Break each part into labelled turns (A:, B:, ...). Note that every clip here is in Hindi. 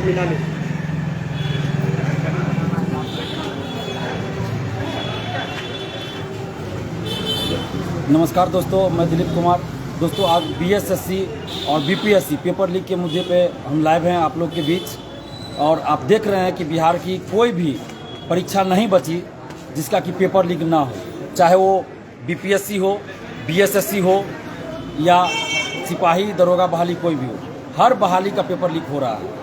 A: मिला नहीं।
B: नमस्कार दोस्तों, मैं दिलीप कुमार। दोस्तों, आज बीएसएससी और बीपीएससी पेपर लीक के मुद्दे पे हम लाइव हैं आप लोग के बीच। और आप देख रहे हैं कि बिहार की कोई भी परीक्षा नहीं बची जिसका कि पेपर लीक ना हो, चाहे वो बीपीएससी हो, बीएसएससी हो या सिपाही दरोगा बहाली कोई भी हो। हर बहाली का पेपर लीक हो रहा है।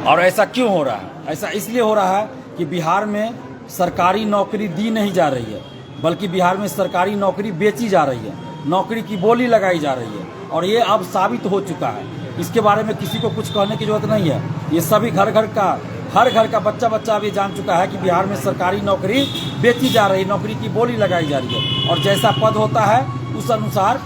B: और ऐसा क्यों हो रहा है? ऐसा इसलिए हो रहा है कि बिहार में सरकारी नौकरी दी नहीं जा रही है, बल्कि बिहार में सरकारी नौकरी बेची जा रही है, नौकरी की बोली लगाई जा रही है। और ये अब साबित हो चुका है। इसके बारे में किसी को कुछ कहने की जरूरत नहीं है। ये सभी हर घर का बच्चा अभी जान चुका है कि बिहार में सरकारी नौकरी बेची जा रही है, नौकरी की बोली लगाई जा रही है। और जैसा पद होता है उस अनुसार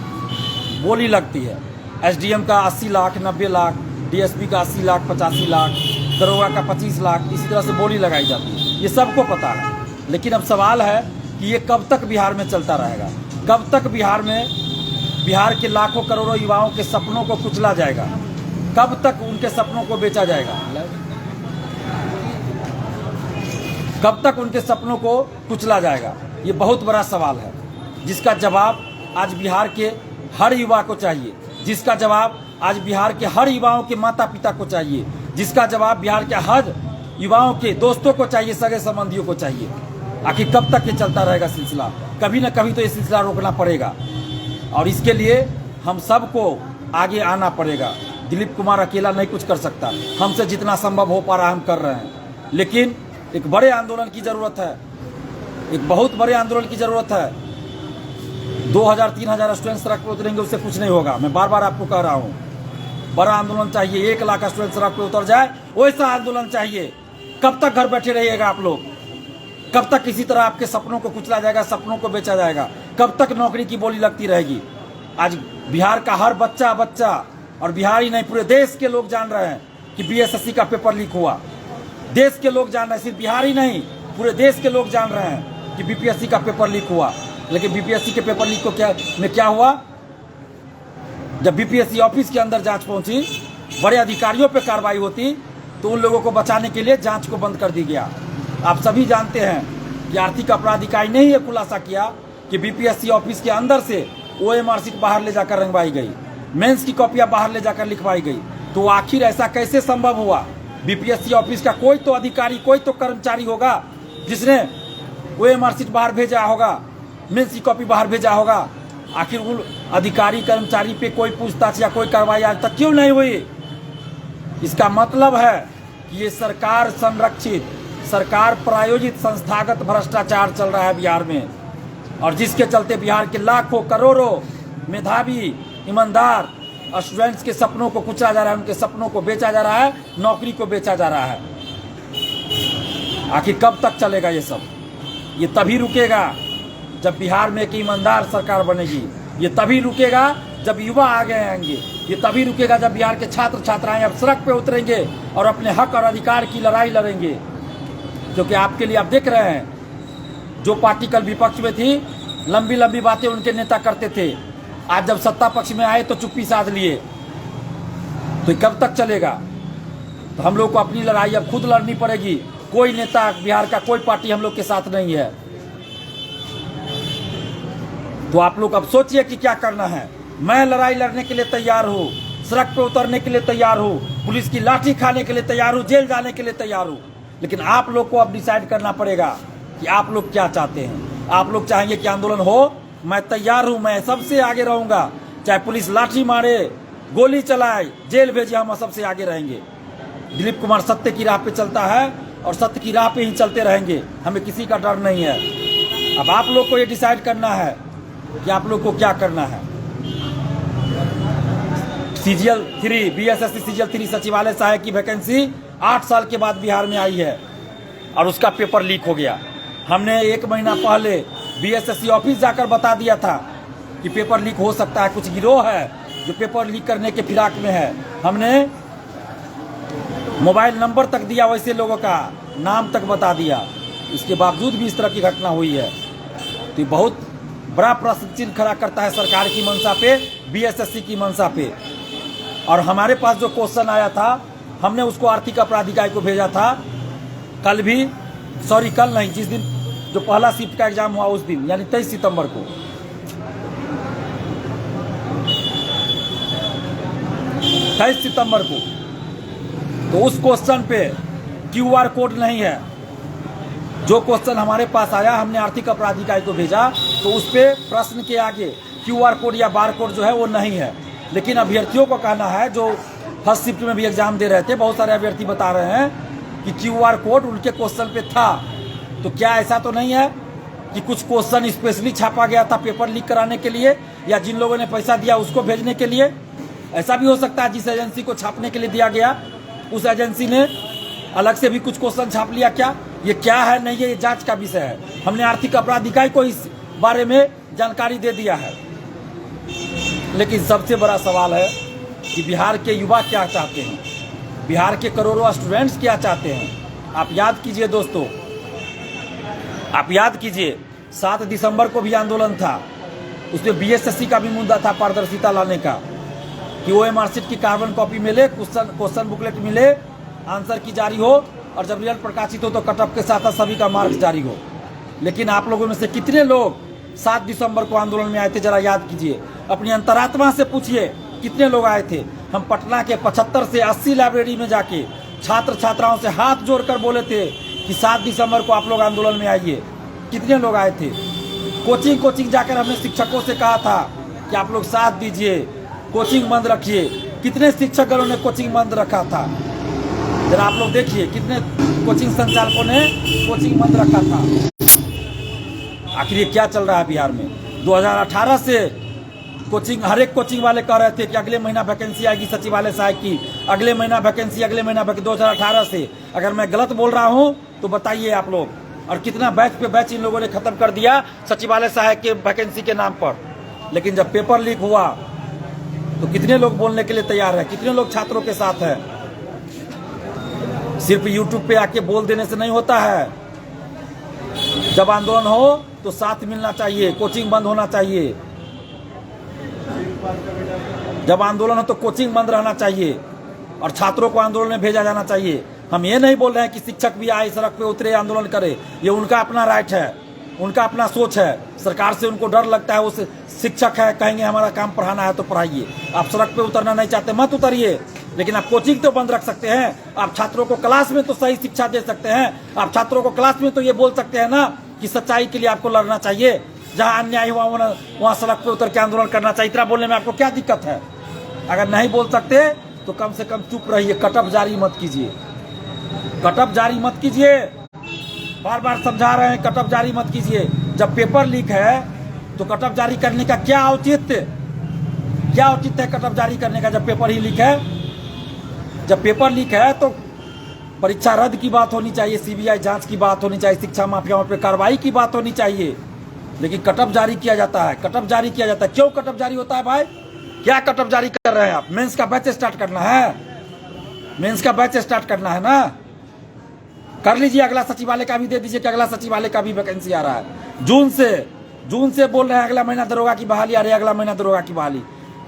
B: बोली लगती है। एसडीएम का 80 लाख, 90 लाख, डीएसपी का 80 लाख, 85 लाख, दरोगा का 25 लाख, इसी तरह से बोली लगाई जाती है। ये सबको पता है। लेकिन अब सवाल है कि ये कब तक बिहार में चलता रहेगा? कब तक बिहार के लाखों करोड़ों युवाओं के सपनों को कुचला जाएगा? कब तक उनके सपनों को बेचा जाएगा? कब तक उनके सपनों को कुचला जाएगा? ये बहुत बड़ा सवाल है, जिसका जवाब आज बिहार के हर युवा को चाहिए, जिसका जवाब आज बिहार के हर युवाओं के माता पिता को चाहिए, जिसका जवाब बिहार के हर युवाओं के दोस्तों को चाहिए, सगे संबंधियों को चाहिए। आखिर कब तक ये चलता रहेगा सिलसिला? कभी न कभी तो ये सिलसिला रोकना पड़ेगा। और इसके लिए हम सबको आगे आना पड़ेगा। दिलीप कुमार अकेला नहीं कुछ कर सकता। हमसे जितना संभव हो पा रहा है हम कर रहे हैं। लेकिन एक बड़े आंदोलन की जरूरत है, एक बहुत बड़े आंदोलन की जरूरत है। 2000-3000 स्टूडेंट सड़क पर उतरेंगे उससे कुछ नहीं होगा। मैं बार बार आपको कह रहा हूँ, बड़ा आंदोलन चाहिए। 1 लाख स्टूडेंट सड़क पर उतर जाए, वैसा आंदोलन चाहिए। कब तक घर बैठे रहिएगा आप लोग? कब तक किसी तरह आपके सपनों को कुचला जाएगा, सपनों को बेचा जाएगा? कब तक नौकरी की बोली लगती रहेगी? आज बिहार का हर बच्चा और बिहार ही नहीं, पूरे देश के लोग जान रहे हैं कि बीएसएससी का पेपर लीक हुआ। देश के लोग जान रहे हैं, सिर्फ बिहार ही नहीं, पूरे देश के लोग जान रहे हैं कि बीपीएससी का पेपर लीक हुआ। लेकिन बीपीएससी के पेपर लीक को क्या हुआ? जब बीपीएससी ऑफिस के अंदर जांच पहुंची, बड़े अधिकारियों पे कार्रवाई होती, तो उन लोगों को बचाने के लिए जांच को बंद कर दी गया। आप सभी जानते हैं कि आर्थिक अपराध इकाई ने ही खुलासा किया कि बीपीएससी ऑफिस के अंदर से ओएमआर शीट बाहर ले जाकर रंगवाई गई, मेंस की कॉपियां बाहर ले जाकर लिखवाई गई। तो आखिर ऐसा कैसे संभव हुआ? बीपीएससी ऑफिस का कोई तो अधिकारी, कोई तो कर्मचारी होगा जिसने ओएमआर शीट बाहर भेजा होगा, मेंस की कॉपी बाहर भेजा होगा। आखिर उन अधिकारी कर्मचारी पे कोई पूछताछ या कोई कार्रवाई आज तक क्यों नहीं हुई? इसका मतलब है कि ये सरकार संरक्षित, सरकार प्रायोजित संस्थागत भ्रष्टाचार चल रहा है बिहार में। और जिसके चलते बिहार के लाखों करोड़ों मेधावी ईमानदार स्टूडेंट्स के सपनों को कुचला जा रहा है, उनके सपनों को बेचा जा रहा है, नौकरी को बेचा जा रहा है। आखिर कब तक चलेगा ये सब? ये तभी रुकेगा जब बिहार में एक ईमानदार सरकार बनेगी। ये तभी रुकेगा जब युवा आगे आएंगे। ये तभी रुकेगा जब बिहार के छात्र छात्राएं अब सड़क पे उतरेंगे और अपने हक और अधिकार की लड़ाई लड़ेंगे। क्योंकि आपके लिए आप देख रहे हैं, जो पार्टी कल विपक्ष में थी, लंबी लंबी बातें उनके नेता करते थे, आज जब सत्ता पक्ष में आए तो चुप्पी साध लिए। तो कब तक चलेगा? तो हम लोग को अपनी लड़ाई अब खुद लड़नी पड़ेगी। कोई नेता बिहार का, कोई पार्टी हम लोग के साथ नहीं है। तो आप लोग अब सोचिए कि क्या करना है। मैं लड़ाई लड़ने के लिए तैयार हूँ, सड़क पे उतरने के लिए तैयार हूँ, पुलिस की लाठी खाने के लिए तैयार हूँ, जेल जाने के लिए तैयार हूँ। लेकिन आप लोग को अब डिसाइड करना पड़ेगा कि आप लोग क्या चाहते हैं। आप लोग चाहेंगे कि आंदोलन हो? मैं तैयार हूँ, मैं सबसे आगे रहूंगा। चाहे पुलिस लाठी मारे, गोली चलाए, जेल भेजे, हम सबसे आगे रहेंगे। दिलीप कुमार सत्य की राह पे चलता है और सत्य की राह पे ही चलते रहेंगे। हमें किसी का डर नहीं है। अब आप लोग को ये डिसाइड करना है कि आप लोग को क्या करना है। सीजीएल 3 बीएसएससी सीजीएल 3 सचिवालय सहायक की वैकेंसी 8 साल के बाद बिहार में आई है और उसका पेपर लीक हो गया। हमने 1 महीना पहले बीएसएससी ऑफिस जाकर बता दिया था कि पेपर लीक हो सकता है। कुछ गिरोह है जो पेपर लीक करने के फिराक में है। हमने मोबाइल नंबर तक दिया, वैसे लोगों का नाम तक बता दिया। इसके बावजूद भी इस तरह की घटना हुई है। तो बहुत बड़ा प्रश्न चिन्ह खड़ा करता है सरकार की मंशा पे, बीएसएससी की मंशा पे। और हमारे पास जो क्वेश्चन आया था हमने उसको आर्थिक अपराध इकाई को भेजा था कल भी, सॉरी कल नहीं, जिस दिन जो पहला शिफ्ट का एग्जाम हुआ उस दिन, यानी 23 सितंबर को। 23 सितंबर को। तो उस क्वेश्चन पे QR कोड नहीं है। जो क्वेश्चन हमारे पास आया हमने आर्थिक अपराध इकाई को भेजा, तो उस पे प्रश्न के आगे QR कोड या बार कोड जो है वो नहीं है। लेकिन अभ्यर्थियों को कहना है, जो फर्स्ट शिफ्ट में भी एग्जाम दे रहे थे, बहुत सारे अभ्यर्थी बता रहे हैं कि QR कोड उनके क्वेश्चन पे था। तो क्या ऐसा तो नहीं है कि कुछ क्वेश्चन स्पेशली छापा गया था पेपर लीक कराने के लिए, या जिन लोगों ने पैसा दिया उसको भेजने के लिए? ऐसा भी हो सकता है जिस एजेंसी को छापने के लिए दिया गया उस एजेंसी ने अलग से भी कुछ क्वेश्चन छाप लिया क्या? ये क्या है नहीं, ये जांच का विषय है। हमने आर्थिक अपराध इकाई को इस बारे में जानकारी दे दिया है। लेकिन सबसे बड़ा सवाल है कि बिहार के युवा क्या चाहते हैं, बिहार के करोड़ों स्टूडेंट्स क्या चाहते हैं। आप याद कीजिए दोस्तों, आप याद कीजिए 7 दिसंबर को भी आंदोलन था, उसमें BSSC का भी मुद्दा था पारदर्शिता लाने का, कि OMR शीट की कार्बन कॉपी मिले, क्वेश्चन बुकलेट मिले, आंसर की जारी हो, और जब रिजल्ट प्रकाशित हो तो कटअप के साथ सभी का मार्क्स जारी हो। लेकिन आप लोगों में से कितने लोग 7 दिसंबर को आंदोलन में आए थे? जरा याद कीजिए, अपनी अंतरात्मा से पूछिए कितने लोग आए थे। हम पटना के 75 से 80 लाइब्रेरी में जाके छात्र छात्राओं से हाथ जोड़कर बोले थे कि 7 दिसंबर को आप लोग आंदोलन में आइए। कितने लोग आए थे? कोचिंग जाकर हमने शिक्षकों से कहा था कि आप लोग साथ दीजिए, कोचिंग बंद रखिए। कितने शिक्षकों ने कोचिंग बंद रखा था? जरा आप लोग देखिए कितने कोचिंग संचालकों ने कोचिंग बंद रखा था। आखिर ये क्या चल रहा है बिहार में? 2018 से कोचिंग, हर एक कोचिंग वाले कह रहे थे कि अगले महीना वैकेंसी आएगी सचिवालय सहायक की, अगले महीना वैकेंसी, अगले महीना वैकेंसी। 2018 से। अगर मैं गलत बोल रहा हूं तो बताइए आप लोग। और कितना बैच पे बैच इन लोगों ने खत्म कर दिया सचिवालय सहायक के वैकेंसी के नाम पर। लेकिन जब पेपर लीक हुआ तो कितने लोग बोलने के लिए तैयार है, कितने लोग छात्रों के साथ है। सिर्फ यूट्यूब पे आके बोल देने से नहीं होता है। जब आंदोलन हो तो साथ मिलना चाहिए, कोचिंग बंद होना चाहिए। जब आंदोलन हो तो कोचिंग बंद रहना चाहिए और छात्रों को आंदोलन में भेजा जाना चाहिए। हम ये नहीं बोल रहे हैं कि शिक्षक भी आए, सड़क पे उतरे, आंदोलन करे। ये उनका अपना राइट है, उनका अपना सोच है। सरकार से उनको डर लगता है, वो शिक्षक है, कहेंगे हमारा काम पढ़ाना है तो पढ़ाइए। आप सड़क पे उतरना नहीं चाहते मत उतरिए, लेकिन आप कोचिंग तो बंद रख सकते हैं। आप छात्रों को क्लास में तो सही शिक्षा दे सकते हैं। आप छात्रों को क्लास में तो ये बोल सकते हैं ना कि सच्चाई के लिए आपको लड़ना चाहिए, जहां अन्याय हुआ वहां सड़क पे उतर के आंदोलन करना चाहिए। इतना बोलने में आपको क्या दिक्कत है? अगर नहीं बोल सकते तो कम से कम चुप रहिए, कटअप जारी मत कीजिए, कटअप जारी मत कीजिए। बार बार समझा रहे हैं कटअप जारी मत कीजिए। जब पेपर लीक है तो कटअप जारी करने का क्या औचित्य, क्या औचित्य है कटअप जारी करने का जब पेपर ही लीक है? जब पेपर लीक है तो परीक्षा रद्द की बात होनी चाहिए, CBI जांच की बात होनी चाहिए, शिक्षा माफियाओं पर कार्रवाई की बात होनी चाहिए। लेकिन कटअप जारी किया जाता है, कटअप जारी किया जाता है। क्यों कटअप जारी होता है भाई? क्या कटअप जारी कर रहे हैं आप? मेंस का बैच स्टार्ट करना है, मेंस का बैच स्टार्ट करना है ना, कर लीजिए। अगला सचिवालय का भी दे दीजिए कि अगला सचिवालय का भी वैकेंसी आ रहा है। जून से बोल रहे हैं अगला महीना दरोगा की बहाली आ रही है, अगला महीना दरोगा की बहाली।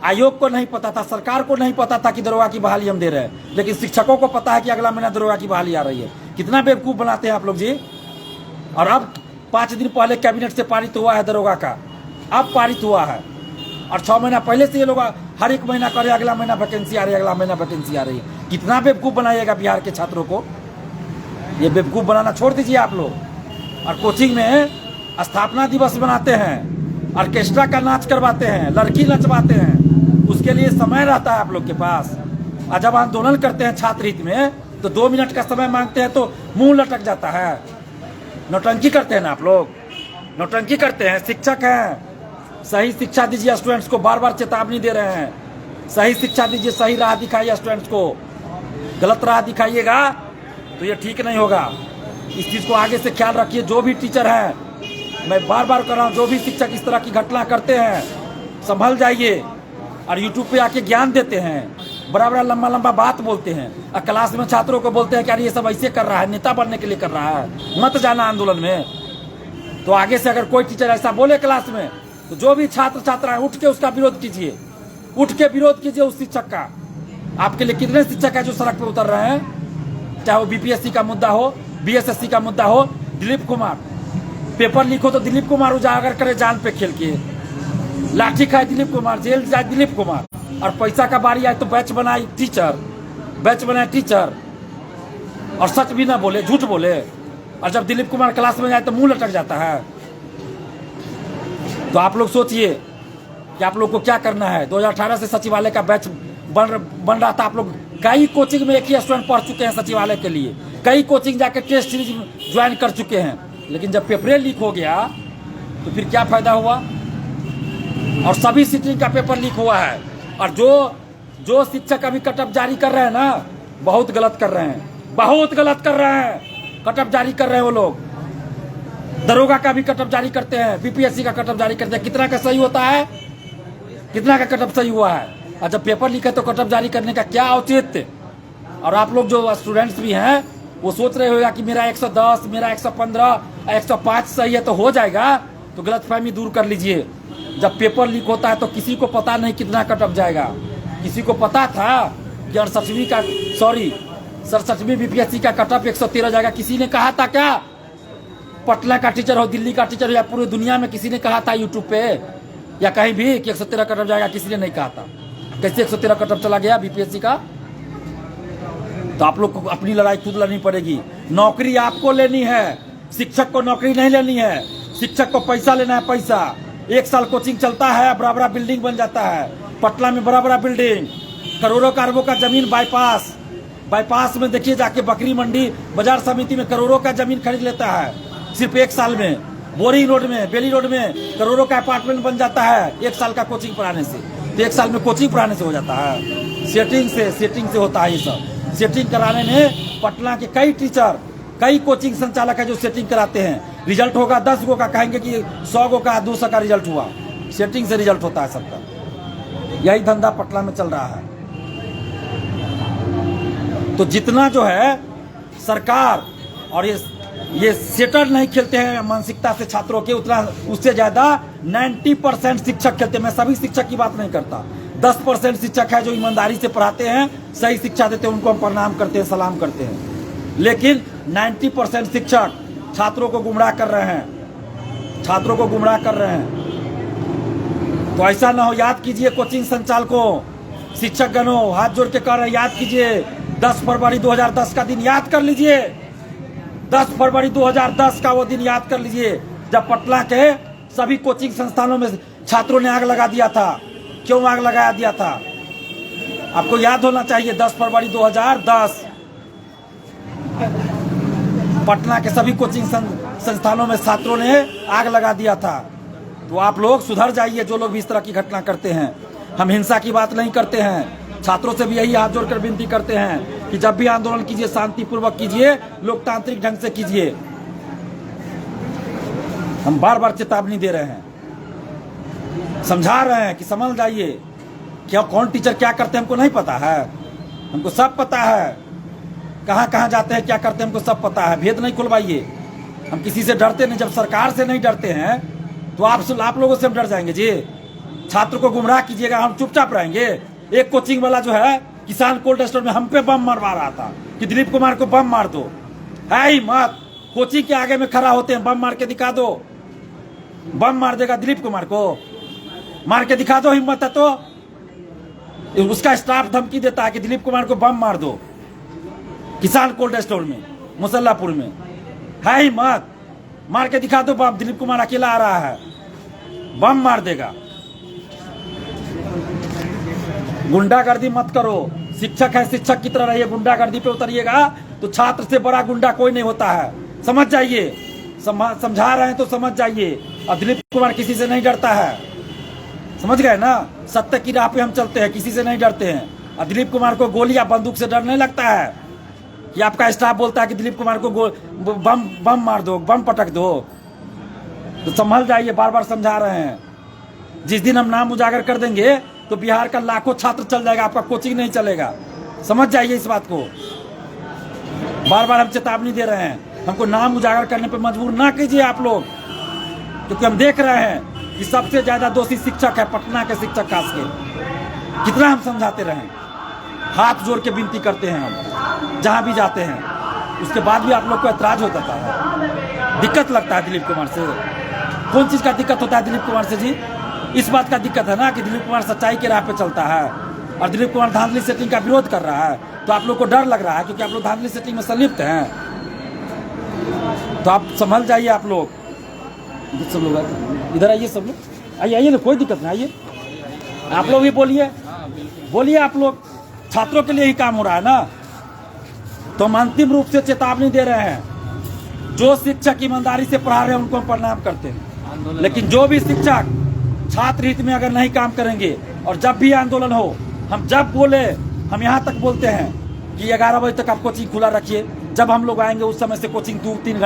B: आयोग को नहीं पता था, सरकार को नहीं पता था कि दरोगा की बहाली हम दे रहे हैं, लेकिन शिक्षकों को पता है कि अगला महीना दरोगा की बहाली आ रही है। कितना बेवकूफ बनाते हैं आप लोग जी। और अब 5 दिन पहले कैबिनेट से पारित हुआ है दरोगा का, अब पारित हुआ है। और 6 महीना पहले से ये लोग हर एक महीना करे अगला महीना वैकेंसी आ रही है, अगला महीना वैकेंसी आ रही है। कितना बेवकूफ बनाइएगा बिहार के छात्रों को? ये बेवकूफ बनाना छोड़ दीजिए आप लोग। और कोचिंग में स्थापना दिवस बनाते हैं, ऑर्केस्ट्रा का नाच करवाते हैं, लड़की नचवाते हैं, उसके लिए समय रहता है आप लोग के पास। और जब आंदोलन करते हैं छात्र हित में तो 2 मिनट का समय मांगते हैं तो मुंह लटक जाता है। नौटंकी करते हैं ना आप लोग, नौटंकी करते हैं। शिक्षक हैं, सही शिक्षा दीजिए स्टूडेंट्स को, बार बार चेतावनी दे रहे हैं। सही शिक्षा दीजिए, सही राह दिखाइए स्टूडेंट्स को। गलत राह दिखाइएगा तो ये ठीक नहीं होगा। इस चीज को आगे से ख्याल रखिए। जो भी टीचर हैं, मैं बार बार कर रहा हूँ, जो भी शिक्षक इस तरह की घटना करते हैं संभल जाइए। और यूट्यूब पे आके ज्ञान देते हैं, बड़ा बड़ा लंबा लंबा बात बोलते हैं, और क्लास में छात्रों को बोलते हैं कि अरे ये सब ऐसे कर रहा है, नेता बनने के लिए कर रहा है, मत जाना आंदोलन में। तो आगे से अगर कोई टीचर ऐसा बोले क्लास में तो जो भी छात्र छात्रा है उठ के उसका विरोध कीजिए, उठ के विरोध कीजिए उस शिक्षक का। आपके लिए कितने शिक्षक है जो सड़क पे उतर रहे हैं? चाहे वो बीपीएससी का मुद्दा हो, बीएसएससी का मुद्दा हो। दिलीप कुमार पेपर लीक हो तो दिलीप कुमार उजागर करे जान पे खेल के, लाठी खाए दिलीप कुमार, जेल जाए दिलीप कुमार, और पैसा का बारी आए तो बैच बनाए टीचर, बैच बनाए टीचर, और सच भी ना बोले, झूठ बोले। और जब दिलीप कुमार क्लास में जाए तो मुंह लटक जाता है। तो आप लोग सोचिए कि आप लोग को क्या करना है। 2018 से सचिवालय का बैच बन रहा था। आप लोग कई कोचिंग में एक ही स्टूडेंट पढ़ चुके हैं सचिवालय के लिए, कई कोचिंग जाके टेस्ट सीरीज ज्वाइन कर चुके हैं, लेकिन जब पेपर लीक हो गया तो फिर क्या फायदा हुआ? और सभी सिटिंग का पेपर लीक हुआ है। और जो शिक्षक अभी कटअप जारी कर रहे हैं ना, बहुत गलत कर रहे हैं, बहुत गलत कर रहे हैं। कटअप जारी कर रहे हैं वो लोग, दरोगा का भी कटअप जारी करते हैं, बीपीएससी का कटअप जारी करते हैं। कितना का सही होता है? कितना का कटअप सही हुआ है? और जब पेपर लीक है तो कटअप जारी करने का क्या औचित्य? और आप लोग जो स्टूडेंट्स भी हैं वो सोच रहे होगा कि मेरा 110, मेरा 115, 105 सही है तो हो जाएगा। तो गलतफहमी दूर कर लीजिए। जब पेपर लीक होता है तो किसी को पता नहीं कितना कटअप जाएगा। किसी को पता था कि 67वीं बीपीएससी का कटअप 113 जाएगा? किसी ने कहा था क्या? पटना का टीचर हो, दिल्ली का टीचर हो, या पूरी दुनिया में किसी ने कहा था यूट्यूब पे या कहीं भी कि 113 कटअप जाएगा? किसी ने नहीं कहा था। कैसे 113 कटअप चला गया बीपीएससी का? तो आप लोग को अपनी लड़ाई खुद लड़नी पड़ेगी। नौकरी आपको लेनी है, शिक्षक को नौकरी नहीं लेनी है। शिक्षक को पैसा लेना है, पैसा। 1 साल कोचिंग चलता है, बड़ा बड़ा बिल्डिंग बन जाता है। पटना में बड़ा बड़ा बिल्डिंग, करोड़ों अरबों का जमीन बाईपास में देखिए जाके, बकरी मंडी बाजार समिति में करोड़ों का जमीन खरीद लेता है सिर्फ 1 साल में। बोरिंग रोड में, बेली रोड में करोड़ों का अपार्टमेंट बन जाता है 1 साल का कोचिंग पढ़ाने से। तो 1 साल में कोचिंग पढ़ाने से हो जाता है? सेटिंग से होता है ये सब। सेटिंग कराने में पटना के कई टीचर, कई कोचिंग संचालक है जो सेटिंग कराते हैं। रिजल्ट होगा 10 गो का, कहेंगे कि 100 गो का, 200 का रिजल्ट हुआ। सेटिंग से रिजल्ट होता है सबका। यही धंधा पटना में चल रहा है। तो जितना जो है सरकार और ये सेटर नहीं खेलते हैं मानसिकता से छात्रों के, उतना उससे ज्यादा 90% शिक्षक खेलते हैं। मैं सभी शिक्षक की बात नहीं करता। 10% शिक्षक है जो ईमानदारी से पढ़ाते हैं, सही शिक्षा देते हैं, उनको हम प्रणाम करते हैं, सलाम करते हैं। लेकिन 90% शिक्षक छात्रों को गुमराह कर रहे हैं, छात्रों को गुमराह कर रहे हैं। तो ऐसा ना हो। याद कीजिए कोचिंग संचालकों, शिक्षक गणों, हाथ जोड़ के कह रहे हैं, याद कीजिए 10 फरवरी 2010 का दिन याद कर लीजिए। 10 फरवरी 2010 का वो दिन याद कर लीजिए जब पटना के सभी कोचिंग संस्थानों में छात्रों ने आग लगा दिया था। क्यों आग लगा दिया था? आपको याद होना चाहिए। 10 फरवरी 2010 पटना के सभी कोचिंग संस्थानों में छात्रों ने आग लगा दिया था। तो आप लोग सुधर जाइए, जो लोग भी इस तरह की घटना करते हैं। हम हिंसा की बात नहीं करते हैं। छात्रों से भी यही हाथ जोड़कर विनती करते हैं कि जब भी आंदोलन कीजिए शांतिपूर्वक कीजिए, लोकतांत्रिक ढंग से कीजिए। हम बार बार चेतावनी दे रहे हैं, समझा रहे हैं कि समझ जाइए। क्या कौन टीचर क्या करते हैं हमको नहीं पता है? हमको सब पता है। कहाँ कहाँ जाते हैं, क्या करते हैं, हमको सब पता है। भेद नहीं खुलवाइए। हम किसी से डरते नहीं। जब सरकार से नहीं डरते हैं तो आप लोगों से हम डर जाएंगे जी? छात्र को गुमराह कीजिएगा, हम चुपचाप रहेंगे? एक कोचिंग वाला जो है किसान कोल्ड स्टोर में हम पे बम मरवा रहा था कि दिलीप कुमार को बम मार दो। है ही मत। कोचिंग के आगे में खड़ा होते हैं, बम मार के दिखा दो। बम मार देगा दिलीप कुमार को? मार के दिखा दो, हिम्मत है तो। उसका स्टाफ धमकी देता है कि दिलीप कुमार को बम मार दो किसान कोल्ड स्टोर में, मुसल्लापुर में। है ही मत। मार के दिखा दो बम। दिलीप कुमार अकेला आ रहा है, बम मार देगा। गुंडागर्दी मत करो। शिक्षक है, शिक्षक की तरह रहिए। गुंडागर्दी पे उतरिएगा तो छात्र से बड़ा गुंडा कोई नहीं होता है। समझ जाइए। समझा रहे हैं तो समझ जाइए। और दिलीप कुमार किसी से नहीं डरता है, समझ गए ना? सत्य की राह पे हम चलते हैं, किसी से नहीं डरते हैं। और दिलीप कुमार को गोली या बंदूक से डर नहीं लगता है कि आपका स्टाफ बोलता है कि दिलीप कुमार को बम मार दो, बम पटक दो। तो संभल जाइए, बार बार समझा रहे हैं। जिस दिन हम नाम उजागर कर देंगे तो बिहार का लाखों छात्र चल जाएगा, आपका कोचिंग नहीं चलेगा। समझ जाइए इस बात को। बार बार हम चेतावनी दे रहे हैं। हमको नाम उजागर करने पर मजबूर ना कीजिए आप लोग, क्योंकि हम देख रहे हैं कि सबसे ज्यादा दोषी शिक्षक है, पटना के शिक्षक खास के। कितना हम समझाते रहें? हाथ जोड़ के विनती करते हैं हम जहाँ भी जाते हैं। उसके बाद भी आप लोग को ऐतराज हो जाता है, दिक्कत लगता है दिलीप कुमार से। कौन चीज़ का दिक्कत होता है दिलीप कुमार से जी? इस बात का दिक्कत है ना कि दिलीप कुमार सच्चाई के राह पे चलता है और दिलीप कुमार धांधली सेटिंग का विरोध कर रहा है। तो आप लोग को डर लग रहा है क्योंकि आप लोग धांधली सेटिंग में संलिप्त हैं। तो आप संभल जाइए आप लोग। सब लोग इधर आइए, सब लोग आइए, आइए ना, कोई दिक्कत नहीं, आइए आप लोग भी बोलिए, बोलिए आप लोग। छात्रों के लिए ही काम हो रहा है ना। तो हम अंतिम रूप से चेतावनी दे रहे हैं, जो शिक्षक ईमानदारी से पढ़ा रहे हैं उनको हम प्रणाम करते हैं, लेकिन जो भी शिक्षक छात्र हित में अगर नहीं काम करेंगे और जब भी आंदोलन हो, हम जब बोले, हम यहाँ तक बोलते हैं कि 11 बजे तक आप कोचिंग खुला रखिए, जब हम लोग आएंगे उस समय से कोचिंग 3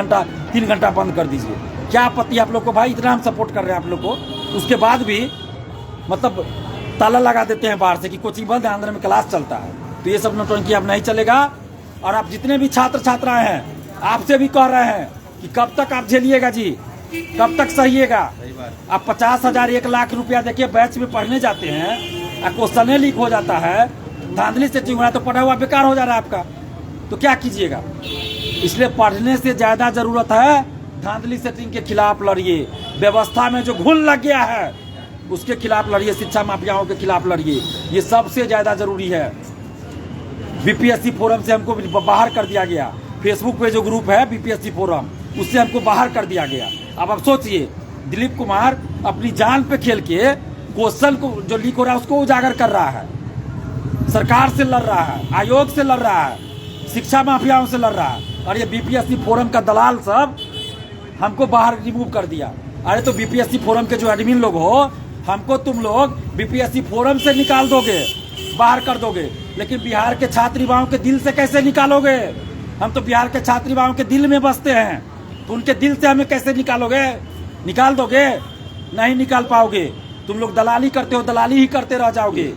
B: घंटा बंद कर दीजिए। क्या आपत्ति आप लोग को? भाई इतना हम सपोर्ट कर रहे हैं आप लोग को, उसके बाद भी मतलब ताला लगा देते हैं बाहर से कि कोचिंग बंद है, अंदर में क्लास चलता है। तो ये सब नौटंकी अब नहीं चलेगा। और आप जितने भी छात्र छात्राएं हैं, आपसे भी कह रहे हैं कि कब तक आप झेलिएगा जी, कब तक सहिएगा? आप 50,000 1 लाख रुपया देखिए बैच में पढ़ने जाते हैं, क्वेश्चन लीक हो जाता है, धांधली सेटिंग हो रहा है, तो पढ़ा हुआ बेकार हो जा रहा है आपका। तो क्या कीजिएगा? इसलिए पढ़ने से ज्यादा जरूरत है धांधली सेटिंग के खिलाफ लड़िए। व्यवस्था में जो घुन लग गया है उसके खिलाफ लड़िए, शिक्षा माफियाओं के खिलाफ लड़िए, ये सबसे ज्यादा जरूरी है। बीपीएससी फोरम से हमको बाहर कर दिया गया, फेसबुक पे जो ग्रुप है बीपीएससी फोरम, उससे हमको बाहर कर दिया गया। अब सोचिए, दिलीप कुमार अपनी जान पे खेल के क्वेश्चन को जो लीक हो रहा है उसको उजागर कर रहा है, सरकार से लड़ रहा है, आयोग से लड़ रहा है, शिक्षा माफियाओं से लड़ रहा है, और ये बीपीएससी फोरम का दलाल सब हमको बाहर रिमूव कर दिया। अरे तो बीपीएससी फोरम के जो एडमिन लोग हो, हमको तुम लोग बीपीएससी फोरम से निकाल दोगे, बाहर कर दोगे, लेकिन बिहार के छात्र युवाओं के दिल से कैसे निकालोगे? हम तो बिहार के छात्र युवाओं के दिल में बसते हैं, तो उनके दिल से हमें कैसे निकालोगे? निकाल दोगे? नहीं निकाल पाओगे। तुम लोग दलाली करते हो, दलाली ही करते रह जाओगे।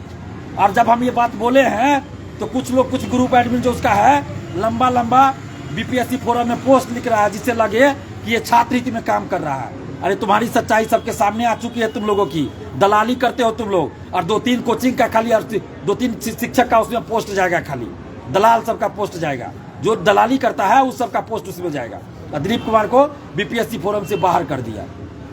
B: और जब हम ये बात बोले हैं तो कुछ लोग, कुछ ग्रुप एडमिन जो उसका है, लंबा लंबा बीपीएससी फोरम में पोस्ट लिख रहा है जिससे लगे कि ये छात्र हित में काम कर रहा है। अरे तुम्हारी सच्चाई सबके सामने आ चुकी है, तुम लोगों की दलाली करते हो तुम लोग। और 2-3 कोचिंग का खाली, 2-3 शिक्षक का उसमें पोस्ट जाएगा, खाली दलाल सबका पोस्ट जाएगा, जो दलाली करता है उस सबका पोस्ट उसमें जाएगा। दिलीप कुमार को बीपीएससी फोरम से बाहर कर दिया,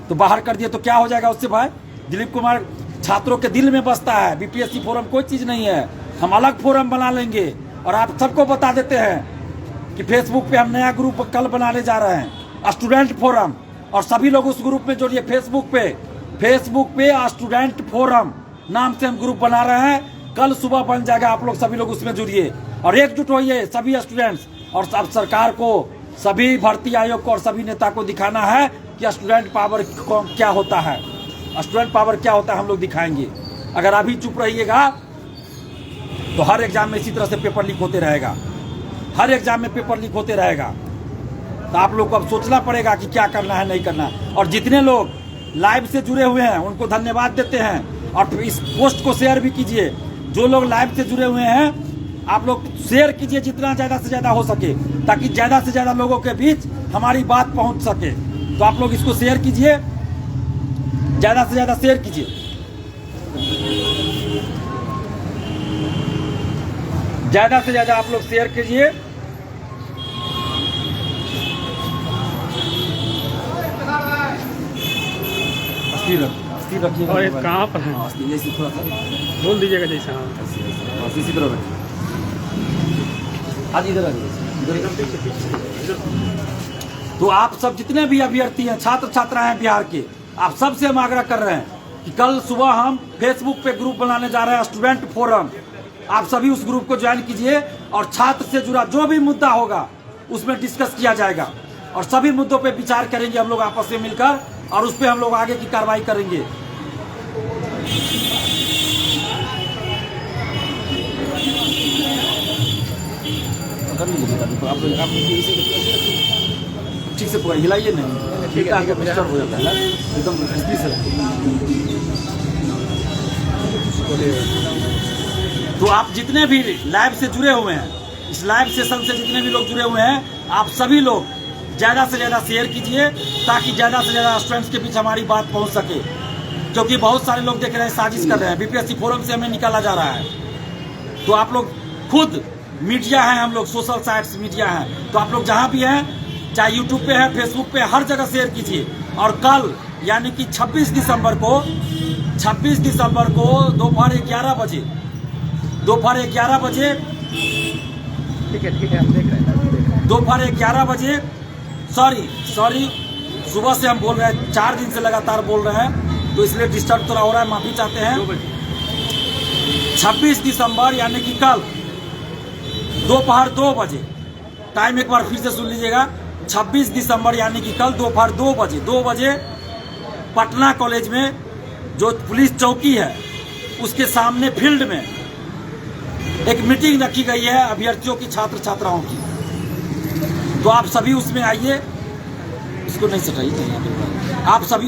B: तो बाहर कर दिया तो क्या हो जाएगा उससे? भाई दिलीप कुमार छात्रों के दिल में बसता है, बीपीएससी फोरम कोई चीज नहीं है। हम अलग फोरम बना लेंगे और आप सबको बता देते हैं कि फेसबुक पे हम नया ग्रुप कल बनाने जा रहे हैं, स्टूडेंट फोरम, और सभी लोग उस ग्रुप में जुड़िए। फेसबुक पे स्टूडेंट फोरम नाम से हम ग्रुप बना रहे हैं, कल सुबह बन जाएगा। आप लोग सभी लोग उसमें जुड़िए और एकजुट होइए सभी स्टूडेंट्स। और सब सरकार को, सभी भर्ती आयोग को और सभी नेता को दिखाना है कि स्टूडेंट पावर क्या होता है, स्टूडेंट पावर क्या होता है, हम लोग दिखाएंगे। अगर अभी चुप रहिएगा तो हर एग्जाम में इसी तरह से पेपर लीक होते रहेगा, हर एग्जाम में पेपर लीक होते रहेगा। तो आप लोग को अब सोचना पड़ेगा कि क्या करना है, नहीं करना। और जितने लोग लाइव से जुड़े हुए हैं उनको धन्यवाद देते हैं, और इस पोस्ट को शेयर भी कीजिए। जो लोग लाइव से जुड़े हुए हैं आप लोग शेयर कीजिए जितना ज़्यादा से ज़्यादा हो सके, ताकि ज़्यादा से ज़्यादा लोगों के बीच हमारी बात पहुंच सके। तो आप लोग इसको शेयर कीजिए, ज़्यादा से ज़्यादा शेयर कीजिए। ज़्यादा से ज़्यादा आप लोग शेयर कीजिए। स्थिर रखिए।
A: और कहाँ पर है?
B: जैसे थोड़ा सा
A: बोल दीजिएगा जैसा।
B: बस इसी तरह रखिए। आज इधर आ जाइए। तो आप सब जितने भी अभ्यर्थी हैं, छात्र छात्राएं हैं बिहार के, आप सबसे हम आग्रह कर रहे हैं कि कल सुबह हम फेसबुक पे ग्रुप बनाने जा रहे हैं, स्टूडेंट फोरम। आप सभी उस ग्रुप को ज्वाइन कीजिए और छात्र से जुड़ा जो भी मुद्दा होगा उसमें डिस्कस किया जाएगा, और सभी मुद्दों पे विचार करेंगे हम लोग आपस में मिलकर, और उस पर हम लोग आगे की कार्रवाई करेंगे। आप ठीक से पूरा हिलाइए नहीं, ठीक है, डिस्टर्ब हो जाता है एकदम। तो आप जितने भी लाइव से जुड़े हुए हैं, इस लाइव सेशन से जितने भी लोग जुड़े हुए हैं, आप सभी लोग ज़्यादा से ज़्यादा शेयर कीजिए, ताकि ज़्यादा से ज़्यादा स्टूडेंट्स के बीच हमारी बात पहुंच सके। क्योंकि बहुत सारे लोग देख रहे हैं साजिश कर रहे हैं, बीपीएससी फोरम से हमें निकाला जा रहा है। तो आप लोग खुद मीडिया है, हम लोग सोशल साइट्स मीडिया है, तो आप लोग जहां भी हैं, चाहे यूट्यूब पे है, फेसबुक पे, हर जगह शेयर कीजिए। और कल यानी कि 26 दिसंबर को दोपहर 11 बजे
A: ठीक है हम देख रहे हैं।
B: दोपहर 11 बजे सॉरी सुबह से हम बोल रहे हैं, 4 दिन से लगातार बोल रहे हैं, तो इसलिए डिस्टर्ब थोड़ा हो रहा है, माफी चाहते हैं।
A: 2 बजे
B: 26 दिसंबर यानी कि कल दोपहर 2 बजे, टाइम एक बार फिर से सुन लीजिएगा, 26 दिसंबर यानी कि कल दोपहर 2 बजे पटना कॉलेज में जो पुलिस चौकी है उसके सामने फील्ड में एक मीटिंग रखी गई है अभ्यर्थियों की, छात्र छात्राओं की। तो आप सभी उसमें आइए, इसको नहीं सटाइए, आप सभी